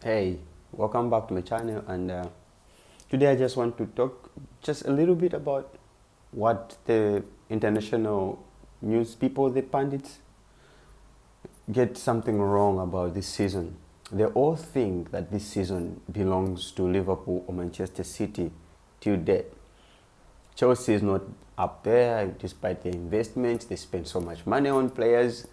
Hey, welcome back to my channel, and today I just want to talk just a little bit about what the international news people, the pundits, get something wrong about this season. They all think that this season belongs to Liverpool or Manchester City till date. Chelsea is not up there despite their investments. They spend so much money on players,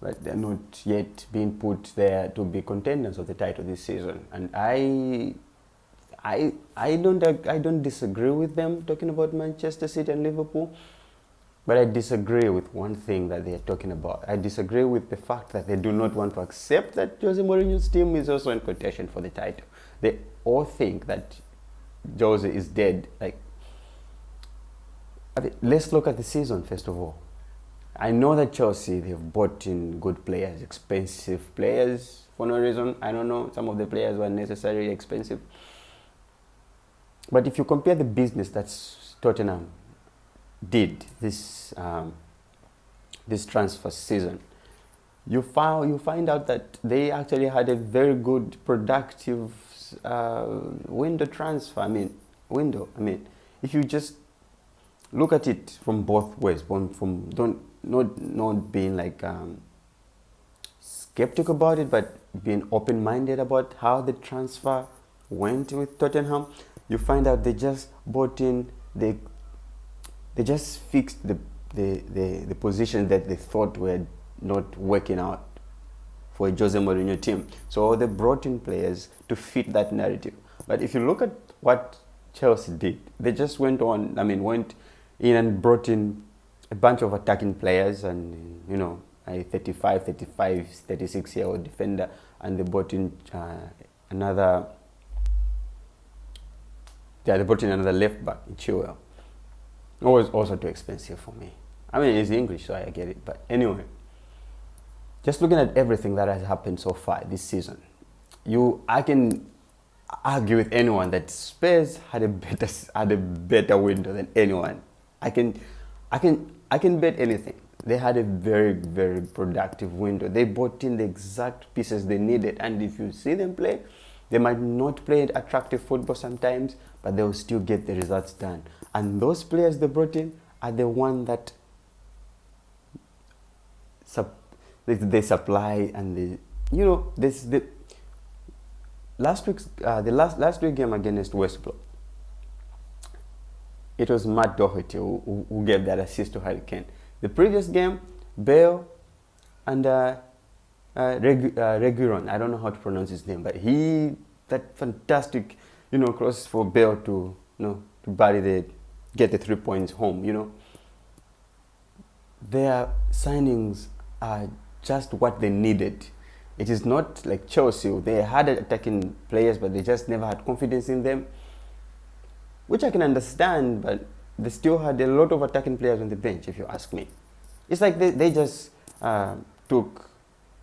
but they're not yet being put there to be contenders of the title this season. And I don't disagree with them talking about Manchester City and Liverpool, but I disagree with one thing that they are talking about. I disagree with the fact that they do not want to accept that Jose Mourinho's team is also in contention for the title. They all think that Jose is dead. Let's look at the season first of all. I know that Chelsea, they've bought in good players, expensive players for no reason. I don't know, some of the players were necessarily expensive. But if you compare the business that Tottenham did this transfer season, you find out that they actually had a very good productive window transfer. Window. If you just look at it from both ways, not being like skeptical about it, but being open-minded about how the transfer went with Tottenham, you find out they just bought in, they just fixed the position that they thought were not working out for a Jose Mourinho team. So they brought in players to fit that narrative. But if you look at what Chelsea did, they just went in and brought in a bunch of attacking players, and a 35, 36-year-old defender, and they brought in another left back in Chilwell. It was also too expensive for me. It's English, so I get it. But anyway, just looking at everything that has happened so far this season, I can argue with anyone that Spurs had a better window than anyone. I can bet anything. They had a very, very productive window. They bought in the exact pieces they needed, and if you see them play, they might not play attractive football sometimes, but they will still get the results done. And those players they brought in are the one that they supply, and last week's game against West Brom, it was Matt Doherty who gave that assist to Harry Kane. The previous game, Bale and Reguilon, I don't know how to pronounce his name, but that fantastic, cross for Bale to get the 3 points home. Their signings are just what they needed. It is not like Chelsea. They had attacking players, but they just never had confidence in them, which I can understand, but they still had a lot of attacking players on the bench, if you ask me. It's like they just took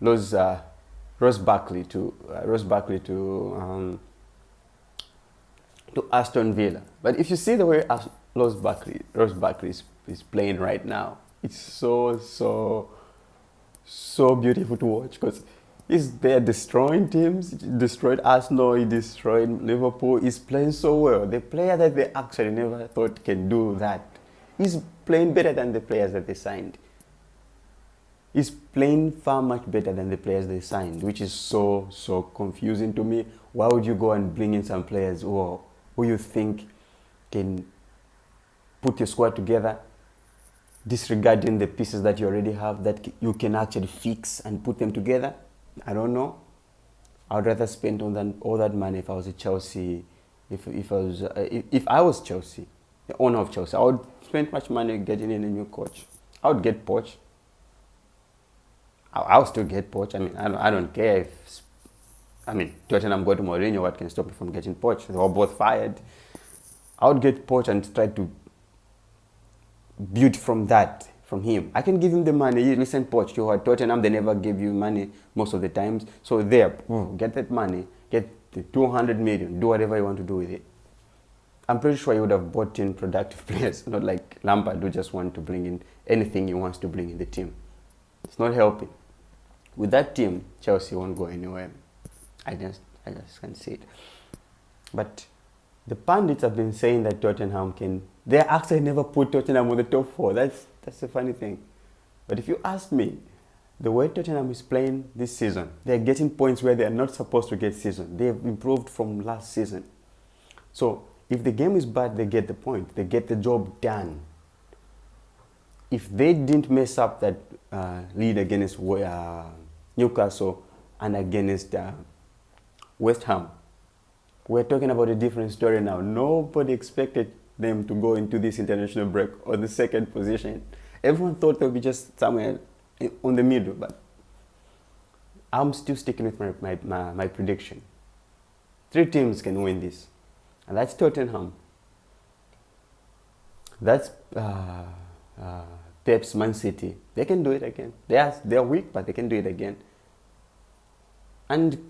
Ross Barkley to Aston Villa. But if you see the way Ross Barkley is playing right now, it's so beautiful to watch, because he's there destroying teams. He destroyed Arsenal, he destroyed Liverpool. He's playing so well. The player that they actually never thought can do that, he's playing better than the players that they signed. He's playing far much better than the players they signed, which is so confusing to me. Why would you go and bring in some players who you think can put your squad together, disregarding the pieces that you already have that you can actually fix and put them together? I don't know. I would rather spend all that money if I was a Chelsea. If I was Chelsea, the owner of Chelsea, I would spend much money getting in a new coach. I would get Poch. I'll still get Poch. I don't care if Tottenham go to Mourinho. What can stop me from getting Poch? They were both fired. I would get Poch and try to build from him. I can give him the money. Listen, Poch, you are Tottenham, they never give you money most of the times. So there, get that money, get the 200 million, do whatever you want to do with it. I'm pretty sure he would have bought in productive players, not like Lampard, who just want to bring in anything he wants to bring in the team. It's not helping. With that team, Chelsea won't go anywhere. I just I just can't see it. But the pundits have been saying that Tottenham can. They actually never put Tottenham on the top 4. That's the funny thing. But if you ask me, the way Tottenham is playing this season, they're getting points where they are not supposed to get season. They have improved from last season. So if the game is bad, they get the point. They get the job done. If they didn't mess up that lead against Newcastle and against West Ham, we're talking about a different story now. Nobody expected them to go into this international break on the second position. Everyone thought they'll be just somewhere on the middle, but I'm still sticking with my prediction. 3 teams can win this, and that's Tottenham. That's Pep's Man City. They can do it again. They're weak, but they can do it again. And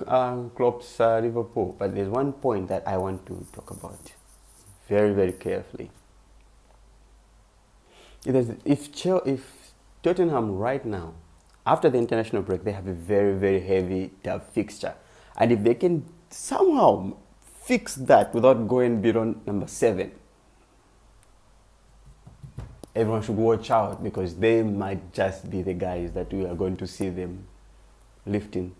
Klopp's Liverpool. But there's one point that I want to talk about very, very carefully. If Tottenham right now, after the international break, they have a very, very heavy tough fixture. And if they can somehow fix that without going beyond number 7, everyone should watch out, because they might just be the guys that we are going to see them lifting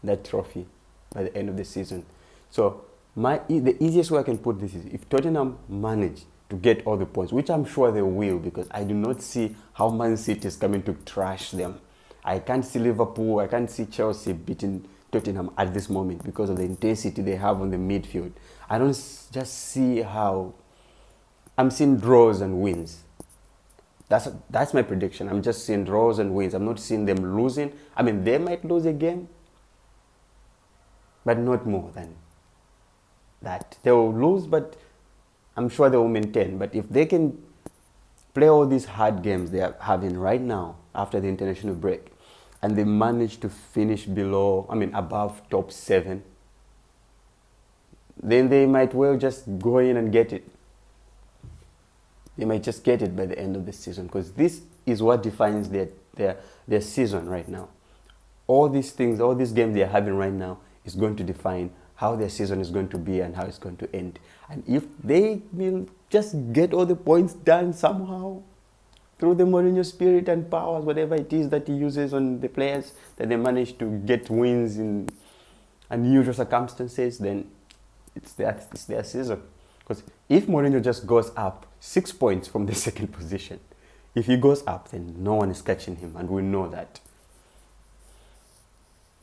that trophy by the end of the season. So the easiest way I can put this is, if Tottenham manage to get all the points, which I'm sure they will, because I do not see how Man City is coming to trash them. I can't see Liverpool, I can't see Chelsea beating Tottenham at this moment because of the intensity they have on the midfield. I don't just see how. I'm seeing draws and wins. That's my prediction. I'm just seeing draws and wins. I'm not seeing them losing. I mean, they might lose a game, but not more than that. They will lose, but I'm sure they will maintain. But if they can play all these hard games they are having right now after the international break, and they manage to finish above top 7, then they might well just go in and get it. They might just get it by the end of the season, because this is what defines their season right now. All these things, all these games they're having right now is going to define how their season is going to be and how it's going to end. And if they will just get all the points done somehow through the Mourinho spirit and powers, whatever it is that he uses on the players, that they manage to get wins in unusual circumstances, then it's their season. Because if Mourinho just goes up 6 points from the second position, if he goes up, then no one is catching him, and we know that.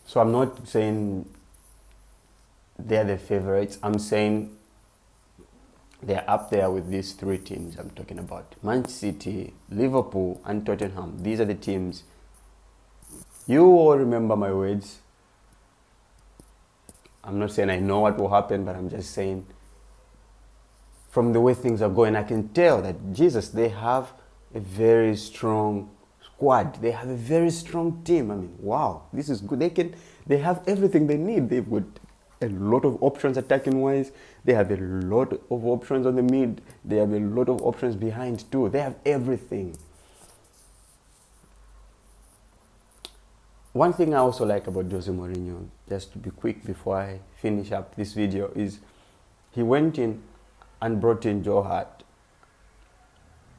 So I'm not saying they're the favorites. I'm saying they're up there with these 3 teams I'm talking about. Man City, Liverpool, and Tottenham. These are the teams. You all remember my words. I'm not saying I know what will happen, but I'm just saying, from the way things are going, I can tell that, they have a very strong squad. They have a very strong team. I mean, wow, this is good. They have everything they need. They've got a lot of options attacking wise. They have a lot of options on the mid. They have a lot of options behind too. They have everything. One thing I also like about Jose Mourinho, just to be quick before I finish up this video, is he went in and brought in Hart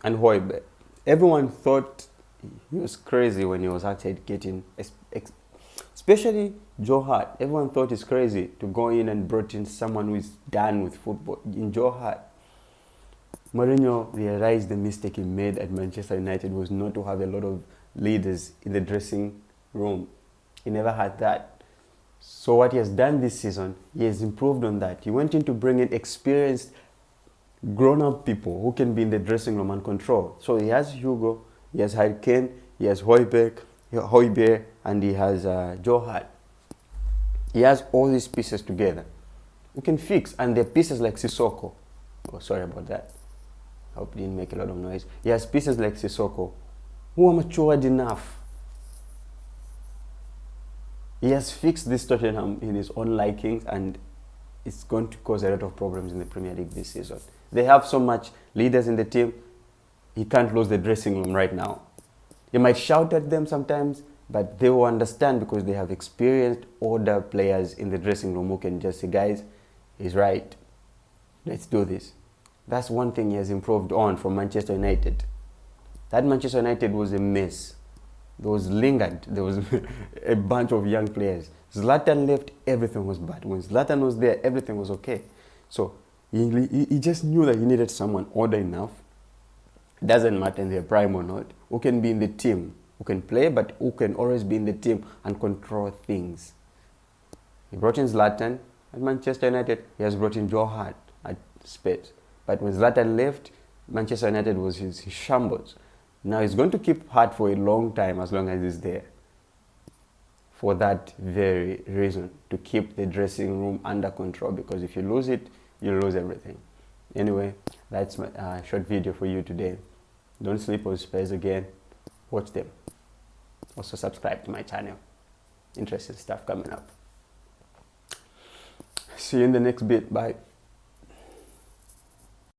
and Højbjerg. Everyone thought he was crazy when he was actually getting, especially Hart. Everyone thought he's crazy to go in and brought in someone who is done with football. In Hart, Mourinho realized the mistake he made at Manchester United was not to have a lot of leaders in the dressing room. He never had that. So what he has done this season, he has improved on that. He went in to bring in experienced, grown-up people who can be in the dressing room and control. So he has Hugo, he has Harry Kane, he has Højbjerg, and he has Hart. He has all these pieces together. We can fix, and they're pieces like Sissoko. Oh, sorry about that. I hope it didn't make a lot of noise. He has pieces like Sissoko who are matured enough. He has fixed this Tottenham in his own likings, and it's going to cause a lot of problems in the Premier League this season. They have so much leaders in the team, he can't lose the dressing room right now. He might shout at them sometimes, but they will understand because they have experienced older players in the dressing room who can just say, guys, he's right, let's do this. That's one thing he has improved on from Manchester United. That Manchester United was a mess. There was Lingard, there was a bunch of young players. Zlatan left, everything was bad. When Zlatan was there, everything was okay. So he just knew that he needed someone older enough. It doesn't matter in their prime or not, who can be in the team, who can play, but who can always be in the team and control things. He brought in Zlatan at Manchester United. He has brought in Hart at Spurs. But when Zlatan left, Manchester United was his shambles. Now he's going to keep Hart for a long time, as long as he's there. For that very reason, to keep the dressing room under control, because if you lose it, you lose everything. Anyway, that's my short video for you today. Don't sleep on Spurs again. Watch them. Also subscribe to my channel. Interesting stuff coming up. See you in the next bit. Bye.